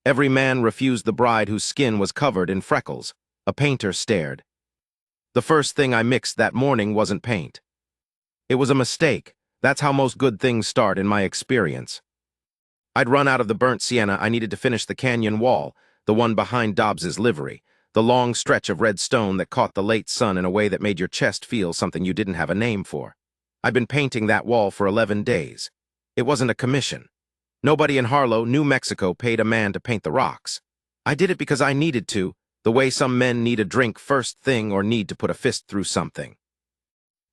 Every man refused the bride whose skin was covered in freckles. A painter stared. The first thing I mixed that morning wasn't paint. It was a mistake. That's how most good things start in my experience. I'd run out of the burnt sienna. I needed to finish the canyon wall, the one behind Dobbs's livery, the long stretch of red stone that caught the late sun in a way that made your chest feel something you didn't have a name for. I'd been painting that wall for 11 days. It wasn't a commission. Nobody in Harlow, New Mexico, paid a man to paint the rocks. I did it because I needed to, the way some men need a drink first thing or need to put a fist through something.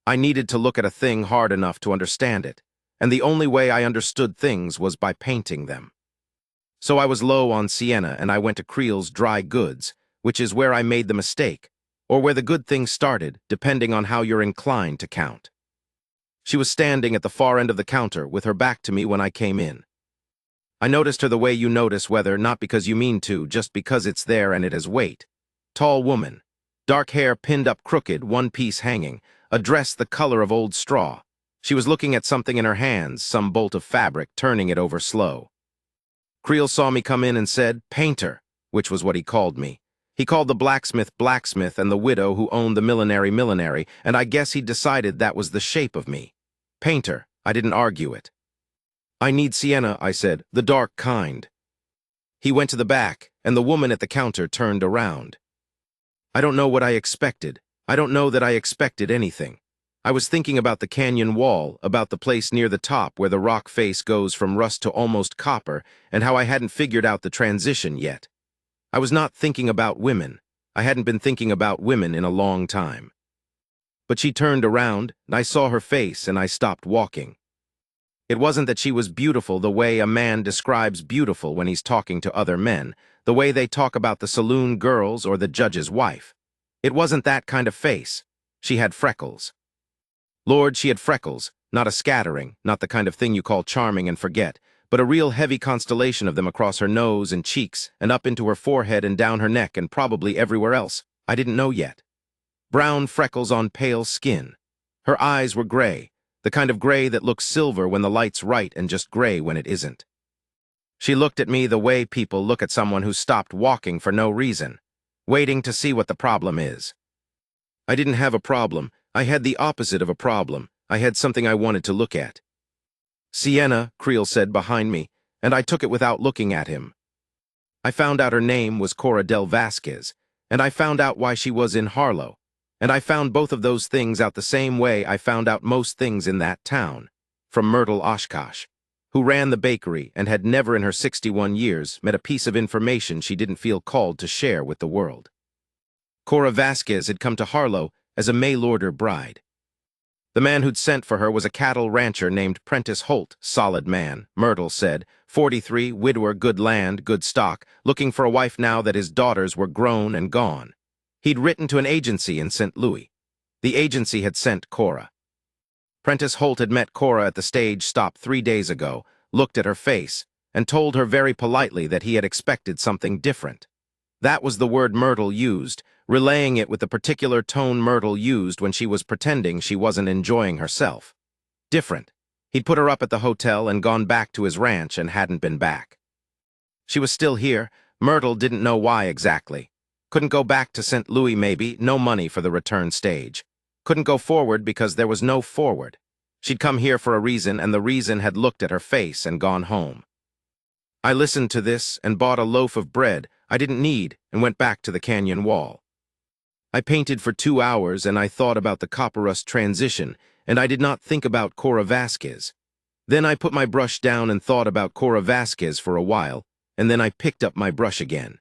I needed to look at a thing hard enough to understand it, and the only way I understood things was by painting them. So I was low on sienna, and I went to Creel's Dry Goods, which is where I made the mistake, or where the good thing started, depending on how you're inclined to count. She was standing at the far end of the counter with her back to me when I came in. I noticed her the way you notice weather, not because you mean to, just because it's there and it has weight. Tall woman, dark hair pinned up crooked, one piece hanging, a dress the color of old straw. She was looking at something in her hands, some bolt of fabric, turning it over slow. Creel saw me come in and said, "Painter," which was what he called me. He called the blacksmith blacksmith and the widow who owned the millinery, and I guess he decided that was the shape of me. Painter. I didn't argue it. "I need sienna," I said, "the dark kind." He went to the back, and the woman at the counter turned around. I don't know what I expected. I don't know that I expected anything. I was thinking about the canyon wall, about the place near the top where the rock face goes from rust to almost copper, and how I hadn't figured out the transition yet. I was not thinking about women. I hadn't been thinking about women in a long time. But she turned around, and I saw her face, and I stopped walking. It wasn't that she was beautiful the way a man describes beautiful when he's talking to other men, the way they talk about the saloon girls or the judge's wife. It wasn't that kind of face. She had freckles. Lord, she had freckles, not a scattering, not the kind of thing you call charming and forget, but a real heavy constellation of them across her nose and cheeks and up into her forehead and down her neck and probably everywhere else. I didn't know yet. Brown freckles on pale skin. Her eyes were gray, the kind of gray that looks silver when the light's right and just gray when it isn't. She looked at me the way people look at someone who stopped walking for no reason, waiting to see what the problem is. I didn't have a problem. I had the opposite of a problem. I had something I wanted to look at. "Sienna," Creel said behind me, and I took it without looking at him. I found out her name was Cora Del Vasquez, and I found out why she was in Harlow, and I found both of those things out the same way I found out most things in that town, from Myrtle Oshkosh, who ran the bakery and had never in her 61 years met a piece of information she didn't feel called to share with the world. Cora Vasquez had come to Harlow as a mail-order bride. The man who'd sent for her was a cattle rancher named Prentice Holt, solid man, Myrtle said, 43, widower, good land, good stock, looking for a wife now that his daughters were grown and gone. He'd written to an agency in St. Louis. The agency had sent Cora. Prentice Holt had met Cora at the stage stop 3 days ago, looked at her face, and told her very politely that he had expected something different. That was the word Myrtle used, relaying it with the particular tone Myrtle used when she was pretending she wasn't enjoying herself. Different. He'd put her up at the hotel and gone back to his ranch and hadn't been back. She was still here. Myrtle didn't know why exactly. Couldn't go back to St. Louis maybe, no money for the return stage. Couldn't go forward because there was no forward. She'd come here for a reason, and the reason had looked at her face and gone home. I listened to this and bought a loaf of bread I didn't need and went back to the canyon wall. I painted for 2 hours and I thought about the copper-rust transition, and I did not think about Cora Vasquez. Then I put my brush down and thought about Cora Vasquez for a while, and then I picked up my brush again.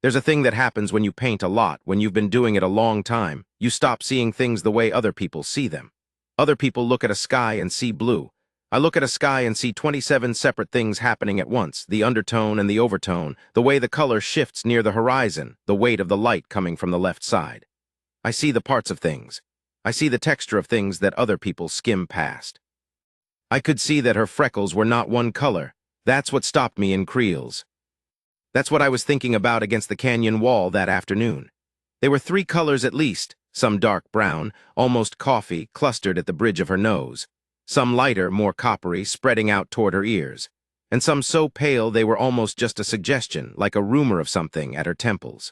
There's a thing that happens when you paint a lot, when you've been doing it a long time. You stop seeing things the way other people see them. Other people look at a sky and see blue. I look at a sky and see 27 separate things happening at once, the undertone and the overtone, the way the color shifts near the horizon, the weight of the light coming from the left side. I see the parts of things. I see the texture of things that other people skim past. I could see that her freckles were not one color. That's what stopped me in Creel's. That's what I was thinking about against the canyon wall that afternoon. They were 3 colors at least, some dark brown, almost coffee, clustered at the bridge of her nose. Some lighter, more coppery, spreading out toward her ears, and some so pale they were almost just a suggestion, like a rumor of something at her temples.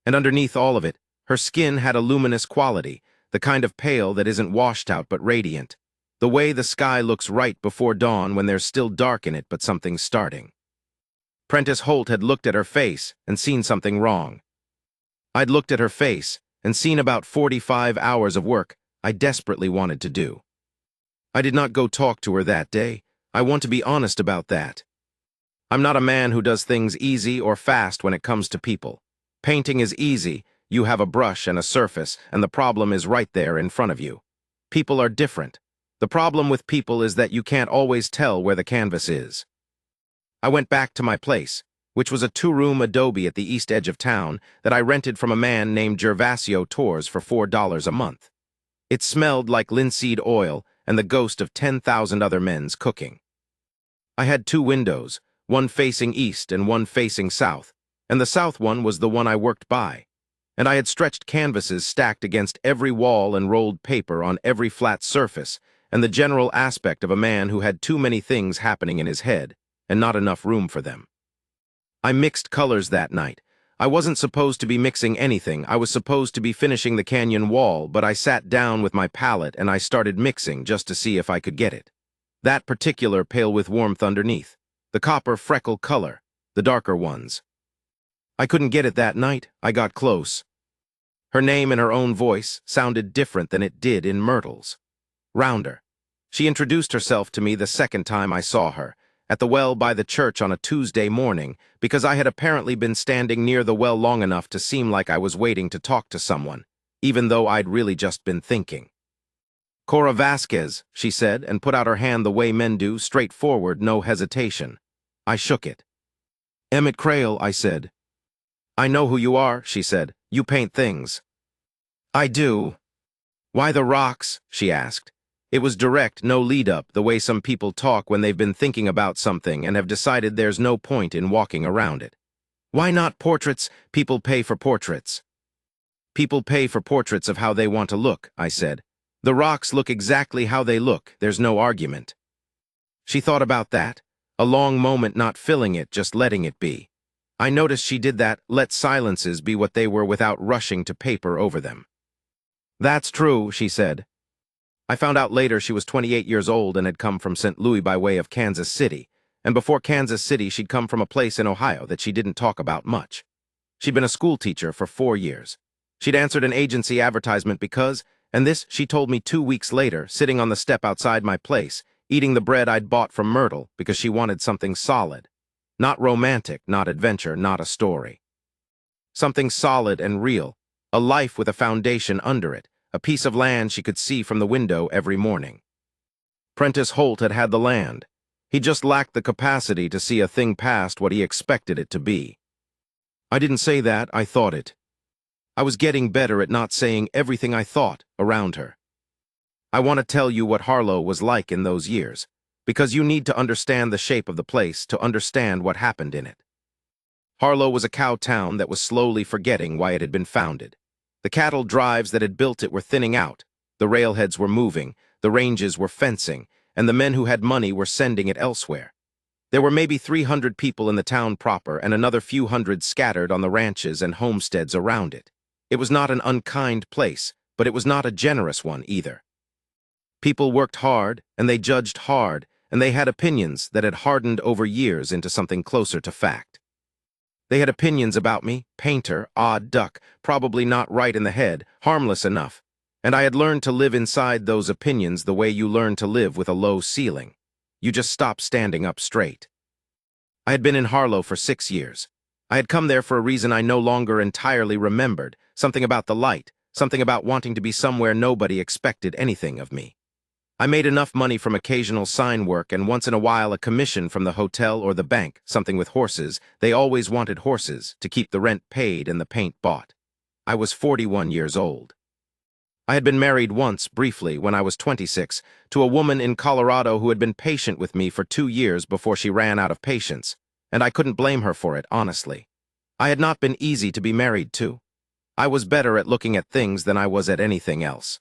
And underneath all of it, her skin had a luminous quality, the kind of pale that isn't washed out but radiant, the way the sky looks right before dawn when there's still dark in it but something's starting. Prentice Holt had looked at her face and seen something wrong. I'd looked at her face and seen about 45 hours of work I desperately wanted to do. I did not go talk to her that day. I want to be honest about that. I'm not a man who does things easy or fast when it comes to people. Painting is easy. You have a brush and a surface, and the problem is right there in front of you. People are different. The problem with people is that you can't always tell where the canvas is. I went back to my place, which was a 2-room adobe at the east edge of town that I rented from a man named Gervasio Torres for $4 a month. It smelled like linseed oil and the ghost of 10,000 other men's cooking. I had 2 windows, one facing east and one facing south, and the south one was the one I worked by. And I had stretched canvases stacked against every wall and rolled paper on every flat surface, and the general aspect of a man who had too many things happening in his head, and not enough room for them. I mixed colors that night. I wasn't supposed to be mixing anything. I was supposed to be finishing the canyon wall, but I sat down with my palette and I started mixing just to see if I could get it. That particular pale with warmth underneath. The copper freckle color. The darker ones. I couldn't get it that night. I got close. Her name in her own voice sounded different than it did in Myrtle's. Rounder. She introduced herself to me the second time I saw her, at the well by the church on a Tuesday morning, because I had apparently been standing near the well long enough to seem like I was waiting to talk to someone, even though I'd really just been thinking. Cora Vasquez, she said, and put out her hand the way men do, straightforward, no hesitation. I shook it. Emmett Crail, I said. I know who you are, she said. You paint things. I do. Why the rocks? She asked. It was direct, no lead-up, the way some people talk when they've been thinking about something and have decided there's no point in walking around it. Why not portraits? People pay for portraits. People pay for portraits of how they want to look, I said. The rocks look exactly how they look, there's no argument. She thought about that, a long moment not filling it, just letting it be. I noticed she did that, let silences be what they were without rushing to paper over them. That's true, she said. I found out later she was 28 years old and had come from St. Louis by way of Kansas City, and before Kansas City she'd come from a place in Ohio that she didn't talk about much. She'd been a school teacher for 4 years. She'd answered an agency advertisement because, and this she told me 2 weeks later, sitting on the step outside my place, eating the bread I'd bought from Myrtle because she wanted something solid. Not romantic, not adventure, not a story. Something solid and real, a life with a foundation under it, a piece of land she could see from the window every morning. Prentice Holt had had the land. He just lacked the capacity to see a thing past what he expected it to be. I didn't say that, I thought it. I was getting better at not saying everything I thought around her. I want to tell you what Harlow was like in those years, because you need to understand the shape of the place to understand what happened in it. Harlow was a cow town that was slowly forgetting why it had been founded. The cattle drives that had built it were thinning out, the railheads were moving, the ranges were fencing, and the men who had money were sending it elsewhere. There were maybe 300 people in the town proper and another few hundred scattered on the ranches and homesteads around it. It was not an unkind place, but it was not a generous one either. People worked hard, and they judged hard, and they had opinions that had hardened over years into something closer to fact. They had opinions about me, painter, odd duck, probably not right in the head, harmless enough, and I had learned to live inside those opinions the way you learn to live with a low ceiling. You just stop standing up straight. I had been in Harlow for 6 years. I had come there for a reason I no longer entirely remembered, something about the light, something about wanting to be somewhere nobody expected anything of me. I made enough money from occasional sign work and once in a while a commission from the hotel or the bank, something with horses. They always wanted horses to keep the rent paid and the paint bought. I was 41 years old. I had been married once, briefly, when I was 26, to a woman in Colorado who had been patient with me for 2 years before she ran out of patience, and I couldn't blame her for it, honestly. I had not been easy to be married to. I was better at looking at things than I was at anything else.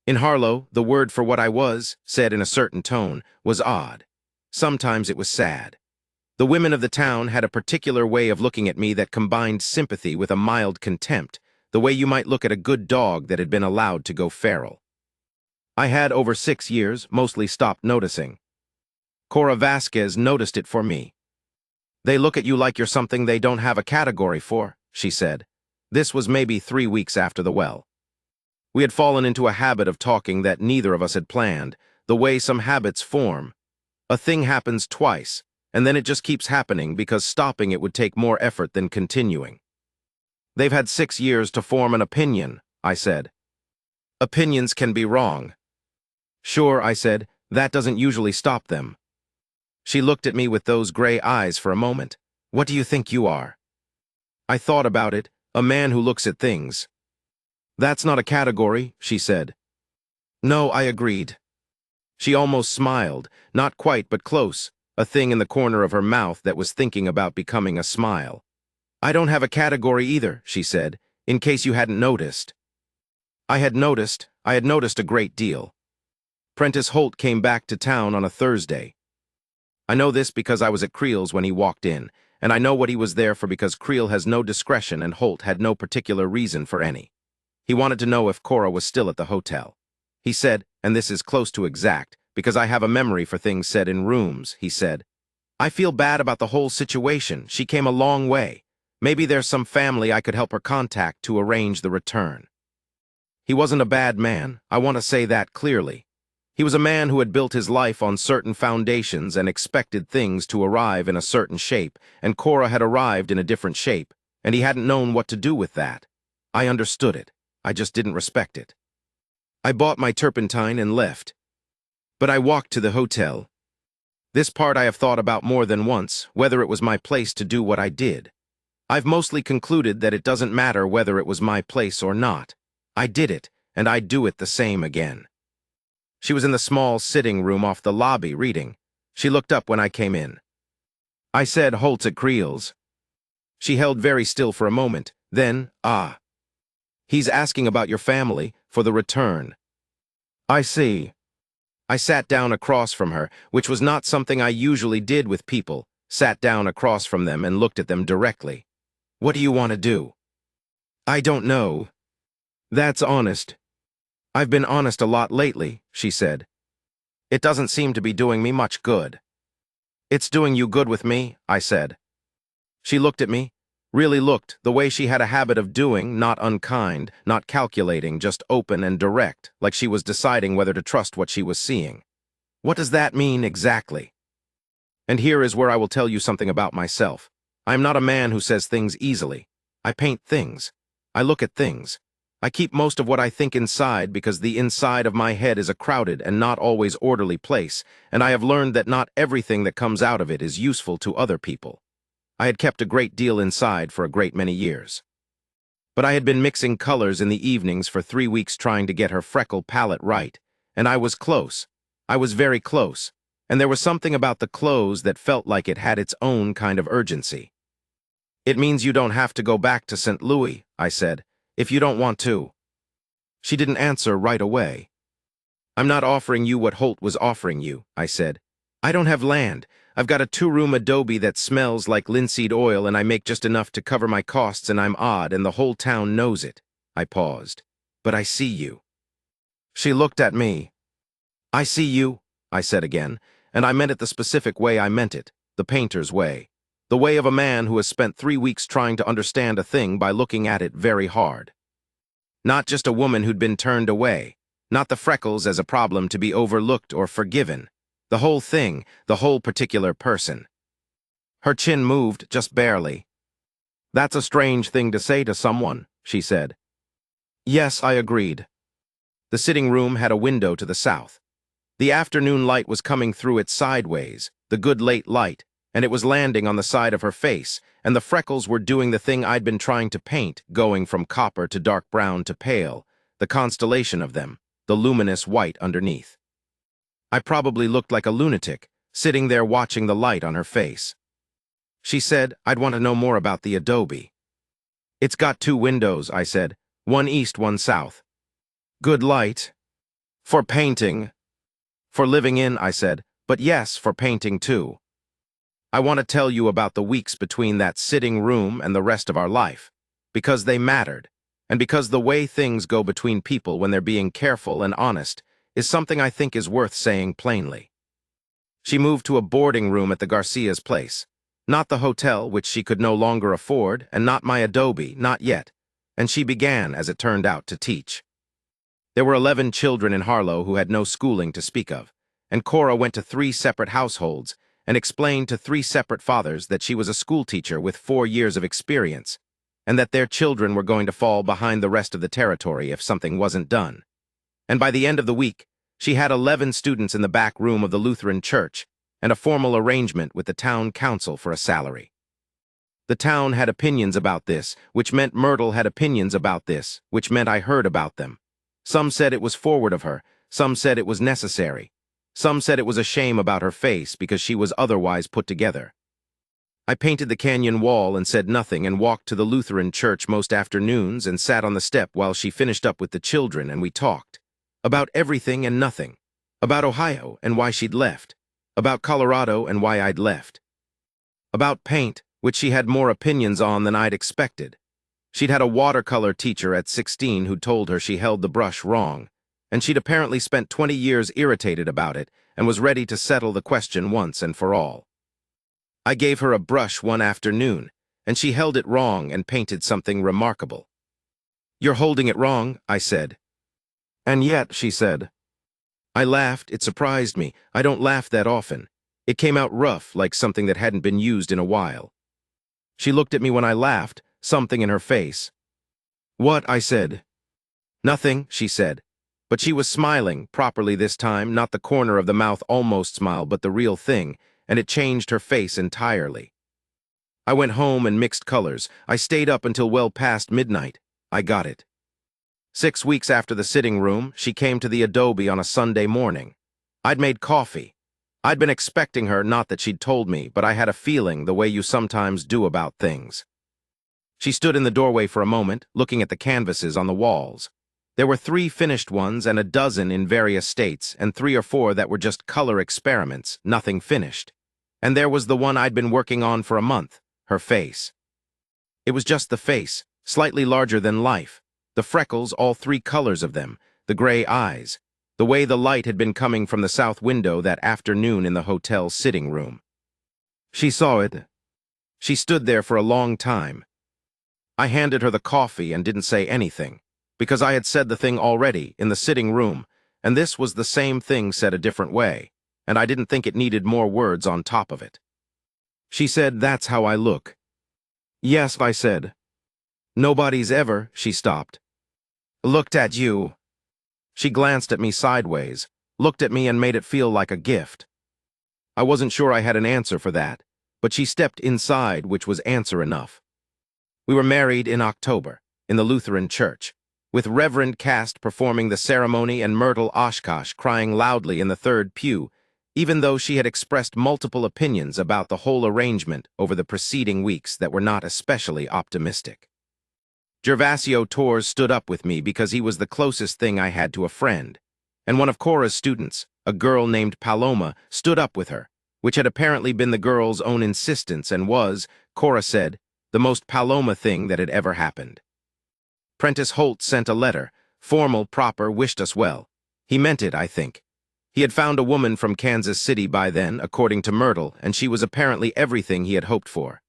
In Harlow, the word for what I was, said in a certain tone, was odd. Sometimes it was sad. The women of the town had a particular way of looking at me that combined sympathy with a mild contempt, the way you might look at a good dog that had been allowed to go feral. I had, over 6 years, mostly stopped noticing. Cora Vasquez noticed it for me. "They look at you like you're something they don't have a category for," she said. This was maybe 3 weeks after the well. We had fallen into a habit of talking that neither of us had planned, the way some habits form. A thing happens twice, and then it just keeps happening because stopping it would take more effort than continuing. "They've had 6 years to form an opinion," I said. "Opinions can be wrong." "Sure," I said, "that doesn't usually stop them." She looked at me with those gray eyes for a moment. "What do you think you are?" I thought about it, a man who looks at things. "That's not a category," she said. "No," I agreed. She almost smiled, not quite but close, a thing in the corner of her mouth that was thinking about becoming a smile. "I don't have a category either," she said, "in case you hadn't noticed." I had noticed a great deal. Prentice Holt came back to town on a Thursday. I know this because I was at Creel's when he walked in, and I know what he was there for because Creel has no discretion and Holt had no particular reason for any. He wanted to know if Cora was still at the hotel. He said, and this is close to exact, because I have a memory for things said in rooms, he said, "I feel bad about the whole situation. She came a long way. Maybe there's some family I could help her contact to arrange the return." He wasn't a bad man, I want to say that clearly. He was a man who had built his life on certain foundations and expected things to arrive in a certain shape, and Cora had arrived in a different shape, and he hadn't known what to do with that. I understood it. I just didn't respect it. I bought my turpentine and left. But I walked to the hotel. This part I have thought about more than once, whether it was my place to do what I did. I've mostly concluded that it doesn't matter whether it was my place or not. I did it, and I'd do it the same again. She was in the small sitting room off the lobby reading. She looked up when I came in. I said, "Holt's at Creel's." She held very still for a moment, then, "Ah. He's asking about your family, for the return." "I see." I sat down across from her, which was not something I usually did with people, sat down across from them and looked at them directly. "What do you want to do?" "I don't know." "That's honest." "I've been honest a lot lately," she said. "It doesn't seem to be doing me much good." "It's doing you good with me," I said. She looked at me, really looked, the way she had a habit of doing, not unkind, not calculating, just open and direct, like she was deciding whether to trust what she was seeing. "What does that mean exactly?" And here is where I will tell you something about myself. I am not a man who says things easily. I paint things. I look at things. I keep most of what I think inside because the inside of my head is a crowded and not always orderly place, and I have learned that not everything that comes out of it is useful to other people. I had kept a great deal inside for a great many years. But I had been mixing colors in the evenings for 3 weeks trying to get her freckle palette right, and I was close. I was very close, and there was something about the close that felt like it had its own kind of urgency. "It means you don't have to go back to St. Louis," I said, "if you don't want to." She didn't answer right away. "I'm not offering you what Holt was offering you," I said. "I don't have land. I've got a 2-room adobe that smells like linseed oil and I make just enough to cover my costs and I'm odd and the whole town knows it." I paused. "But I see you." She looked at me. "I see you," I said again, and I meant it the specific way I meant it, the painter's way. The way of a man who has spent 3 weeks trying to understand a thing by looking at it very hard. Not just a woman who'd been turned away. Not the freckles as a problem to be overlooked or forgiven. The whole thing, the whole particular person. Her chin moved, just barely. "That's a strange thing to say to someone," she said. Yes, I agreed. The sitting room had a window to the south. The afternoon light was coming through it sideways, the good late light, and it was landing on the side of her face, and the freckles were doing the thing I'd been trying to paint, going from copper to dark brown to pale, the constellation of them, the luminous white underneath. I probably looked like a lunatic, sitting there watching the light on her face. She said, "I'd want to know more about the adobe." "It's got 2 windows," I said, "one east, one south." "Good light." "For painting." "For living in," I said. But yes, for painting too. I want to tell you about the weeks between that sitting room and the rest of our life, because they mattered, and because the way things go between people when they're being careful and honest is something I think is worth saying plainly. She moved to a boarding room at the Garcia's place. Not the hotel, which she could no longer afford, and not my adobe, not yet. And she began, as it turned out, to teach. There were 11 children in Harlow who had no schooling to speak of, and Cora went to 3 separate households and explained to 3 separate fathers that she was a schoolteacher with 4 years of experience, and that their children were going to fall behind the rest of the territory if something wasn't done. And by the end of the week, she had 11 students in the back room of the Lutheran church and a formal arrangement with the town council for a salary. The town had opinions about this, which meant Myrtle had opinions about this, which meant I heard about them. Some said it was forward of her, some said it was necessary. Some said it was a shame about her face because she was otherwise put together. I painted the canyon wall and said nothing and walked to the Lutheran church most afternoons and sat on the step while she finished up with the children and we talked. About everything and nothing. About Ohio and why she'd left. About Colorado and why I'd left. About paint, which she had more opinions on than I'd expected. She'd had a watercolor teacher at 16 who told her she held the brush wrong, and she'd apparently spent 20 years irritated about it and was ready to settle the question once and for all. I gave her a brush one afternoon, and she held it wrong and painted something remarkable. "You're holding it wrong," I said. "And yet," she said. I laughed. It surprised me. I don't laugh that often. It came out rough, like something that hadn't been used in a while. She looked at me when I laughed, something in her face. "What?" I said. "Nothing," she said. But she was smiling, properly this time, not the corner of the mouth almost smile, but the real thing, and it changed her face entirely. I went home and mixed colors. I stayed up until well past midnight. I got it. 6 weeks after the sitting room, she came to the adobe on a Sunday morning. I'd made coffee. I'd been expecting her, not that she'd told me, but I had a feeling the way you sometimes do about things. She stood in the doorway for a moment, looking at the canvases on the walls. There were 3 finished ones and a dozen in various states, and 3 or 4 that were just color experiments, nothing finished. And there was the one I'd been working on for a month, her face. It was just the face, slightly larger than life. The freckles, all 3 colors of them, the gray eyes, the way the light had been coming from the south window that afternoon in the hotel sitting room. She saw it. She stood there for a long time. I handed her the coffee and didn't say anything, because I had said the thing already in the sitting room, and this was the same thing said a different way, and I didn't think it needed more words on top of it. She said, "That's how I look." "Yes," I said. "Nobody's ever," she stopped. "Looked at you." She glanced at me sideways, looked at me and made it feel like a gift. I wasn't sure I had an answer for that, but she stepped inside, which was answer enough. We were married in October, in the Lutheran church, with Reverend Cast performing the ceremony and Myrtle Oshkosh crying loudly in the 3rd pew, even though she had expressed multiple opinions about the whole arrangement over the preceding weeks that were not especially optimistic. Gervasio Torres stood up with me because he was the closest thing I had to a friend, and one of Cora's students, a girl named Paloma, stood up with her, which had apparently been the girl's own insistence and was, Cora said, the most Paloma thing that had ever happened. Prentice Holt sent a letter, formal, proper, wished us well. He meant it, I think. He had found a woman from Kansas City by then, according to Myrtle, and she was apparently everything he had hoped for.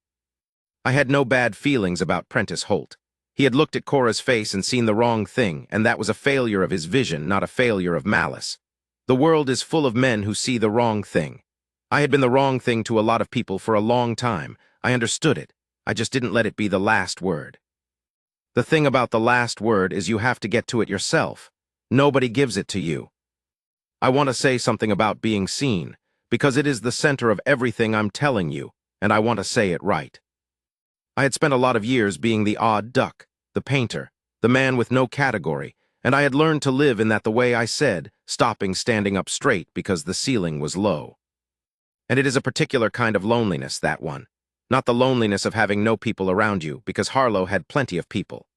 I had no bad feelings about Prentice Holt. He had looked at Cora's face and seen the wrong thing, and that was a failure of his vision, not a failure of malice. The world is full of men who see the wrong thing. I had been the wrong thing to a lot of people for a long time. I understood it. I just didn't let it be the last word. The thing about the last word is you have to get to it yourself. Nobody gives it to you. I want to say something about being seen, because it is the center of everything I'm telling you, and I want to say it right. I had spent a lot of years being the odd duck, the painter, the man with no category, and I had learned to live in that the way I said, stopping standing up straight because the ceiling was low. And it is a particular kind of loneliness, that one. Not the loneliness of having no people around you, because Harlow had plenty of people.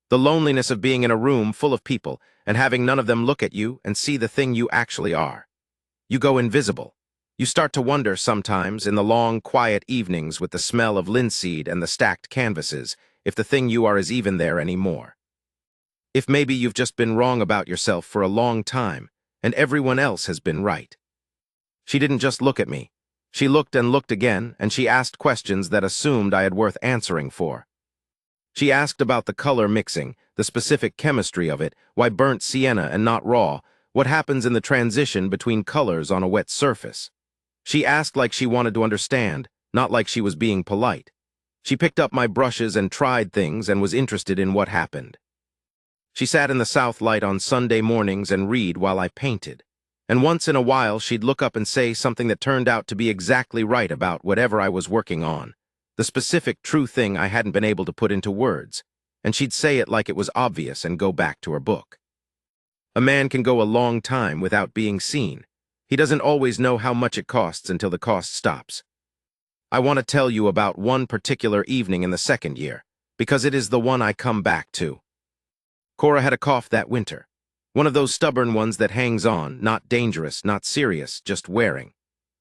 The loneliness of being in a room full of people and having none of them look at you and see the thing you actually are. You go invisible. You start to wonder sometimes, in the long, quiet evenings with the smell of linseed and the stacked canvases, if the thing you are is even there anymore. If maybe you've just been wrong about yourself for a long time, and everyone else has been right. She didn't just look at me. She looked and looked again, and she asked questions that assumed I had worth answering for. She asked about the color mixing, the specific chemistry of it, why burnt sienna and not raw, what happens in the transition between colors on a wet surface. She asked like she wanted to understand, not like she was being polite. She picked up my brushes and tried things and was interested in what happened. She sat in the south light on Sunday mornings and read while I painted. And once in a while she'd look up and say something that turned out to be exactly right about whatever I was working on, the specific true thing I hadn't been able to put into words, and she'd say it like it was obvious and go back to her book. A man can go a long time without being seen. He doesn't always know how much it costs until the cost stops. I want to tell you about one particular evening in the second year, because it is the one I come back to. Cora had a cough that winter. One of those stubborn ones that hangs on, not dangerous, not serious, just wearing.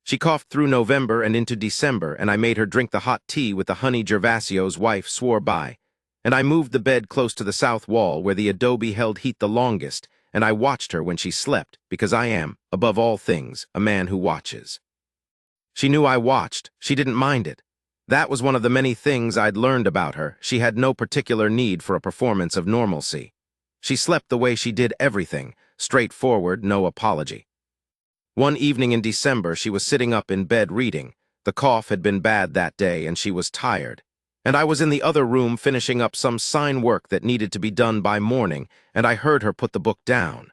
She coughed through November and into December, and I made her drink the hot tea with the honey Gervasio's wife swore by, and I moved the bed close to the south wall where the adobe held heat the longest, and I watched her when she slept, because I am, above all things, a man who watches. She knew I watched. She didn't mind it. That was one of the many things I'd learned about her. She had no particular need for a performance of normalcy. She slept the way she did everything, straightforward, no apology. One evening in December, she was sitting up in bed reading. The cough had been bad that day, and she was tired. And I was in the other room finishing up some sign work that needed to be done by morning, and I heard her put the book down.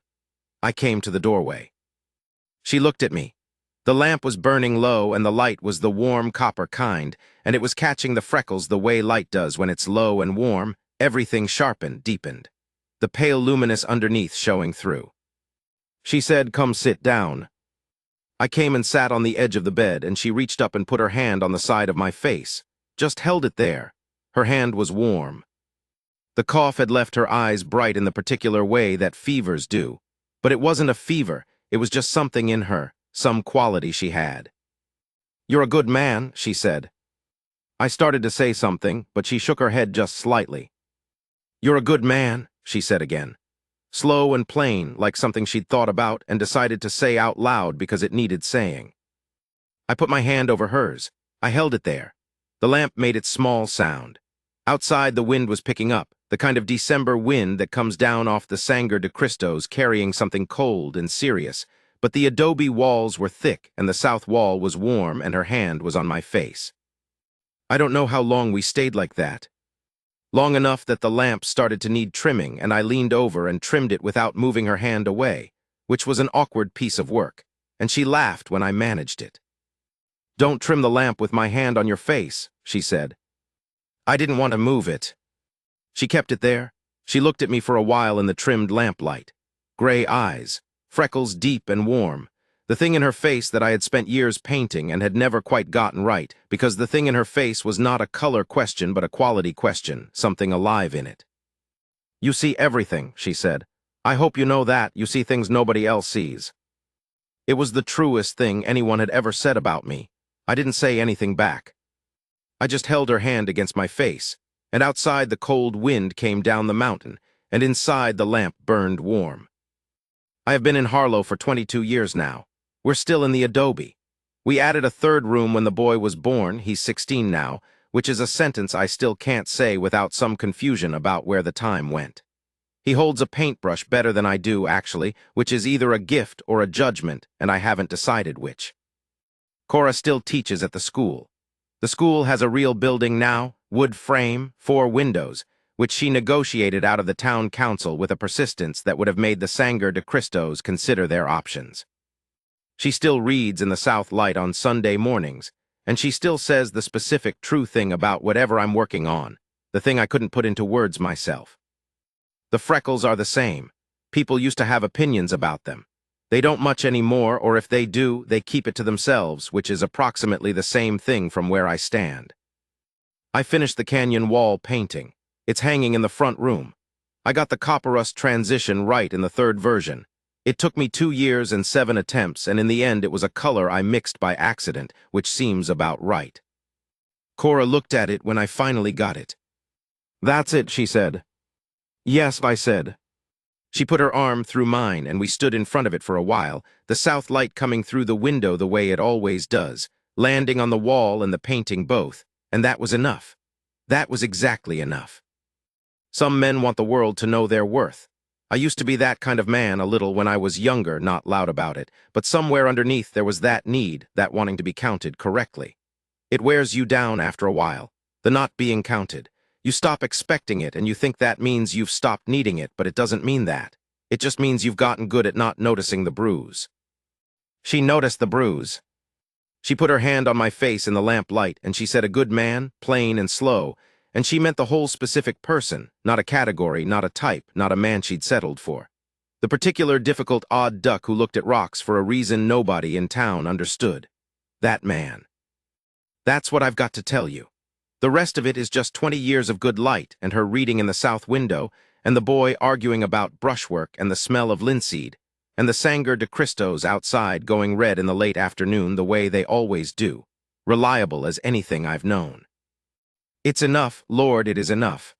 I came to the doorway. She looked at me. The lamp was burning low, and the light was the warm copper kind, and it was catching the freckles the way light does when it's low and warm, everything sharpened, deepened. The pale luminous underneath showing through. She said, "Come sit down." I came and sat on the edge of the bed, and she reached up and put her hand on the side of my face, just held it there. Her hand was warm. The cough had left her eyes bright in the particular way that fevers do, but it wasn't a fever, it was just something in her, some quality she had. "You're a good man," she said. I started to say something, but she shook her head just slightly. "You're a good man," she said again. Slow and plain, like something she'd thought about and decided to say out loud because it needed saying. I put my hand over hers. I held it there. The lamp made its small sound. Outside, the wind was picking up, the kind of December wind that comes down off the Sangre de Cristos carrying something cold and serious, but the adobe walls were thick and the south wall was warm and her hand was on my face. I don't know how long we stayed like that. Long enough that the lamp started to need trimming, and I leaned over and trimmed it without moving her hand away, which was an awkward piece of work, and she laughed when I managed it. "Don't trim the lamp with my hand on your face," she said. I didn't want to move it. She kept it there. She looked at me for a while in the trimmed lamplight. Gray eyes, freckles deep and warm. The thing in her face that I had spent years painting and had never quite gotten right, because the thing in her face was not a color question but a quality question, something alive in it. "You see everything," she said. "I hope you know that. You see things nobody else sees." It was the truest thing anyone had ever said about me. I didn't say anything back. I just held her hand against my face, and outside the cold wind came down the mountain, and inside the lamp burned warm. I have been in Harlow for 22 years now. We're still in the adobe. We added a third room when the boy was born, he's 16 now, which is a sentence I still can't say without some confusion about where the time went. He holds a paintbrush better than I do, actually, which is either a gift or a judgment, and I haven't decided which. Cora still teaches at the school. The school has a real building now, wood frame, 4 windows, which she negotiated out of the town council with a persistence that would have made the Sangre de Cristos consider their options. She still reads in the South Light on Sunday mornings, and she still says the specific true thing about whatever I'm working on, the thing I couldn't put into words myself. The freckles are the same. People used to have opinions about them. They don't much anymore, or if they do, they keep it to themselves, which is approximately the same thing from where I stand. I finished the canyon wall painting. It's hanging in the front room. I got the copper rust transition right in the third version. It took me 2 years and 7 attempts, and in the end it was a color I mixed by accident, which seems about right. Cora looked at it when I finally got it. "That's it," she said. "Yes," I said. She put her arm through mine, and we stood in front of it for a while, the south light coming through the window the way it always does, landing on the wall and the painting both, and that was enough. That was exactly enough. Some men want the world to know their worth. I used to be that kind of man a little when I was younger, not loud about it, but somewhere underneath there was that need, that wanting to be counted correctly. It wears you down after a while, the not being counted. You stop expecting it, and you think that means you've stopped needing it, but it doesn't mean that. It just means you've gotten good at not noticing the bruise. She noticed the bruise. She put her hand on my face in the lamp light, and she said a good man, plain and slow, and she meant the whole specific person, not a category, not a type, not a man she'd settled for. The particular difficult odd duck who looked at rocks for a reason nobody in town understood. That man. That's what I've got to tell you. The rest of it is just 20 years of good light, and her reading in the south window, and the boy arguing about brushwork and the smell of linseed, and the Sanger de Cristos outside going red in the late afternoon the way they always do, reliable as anything I've known. It's enough, Lord, it is enough.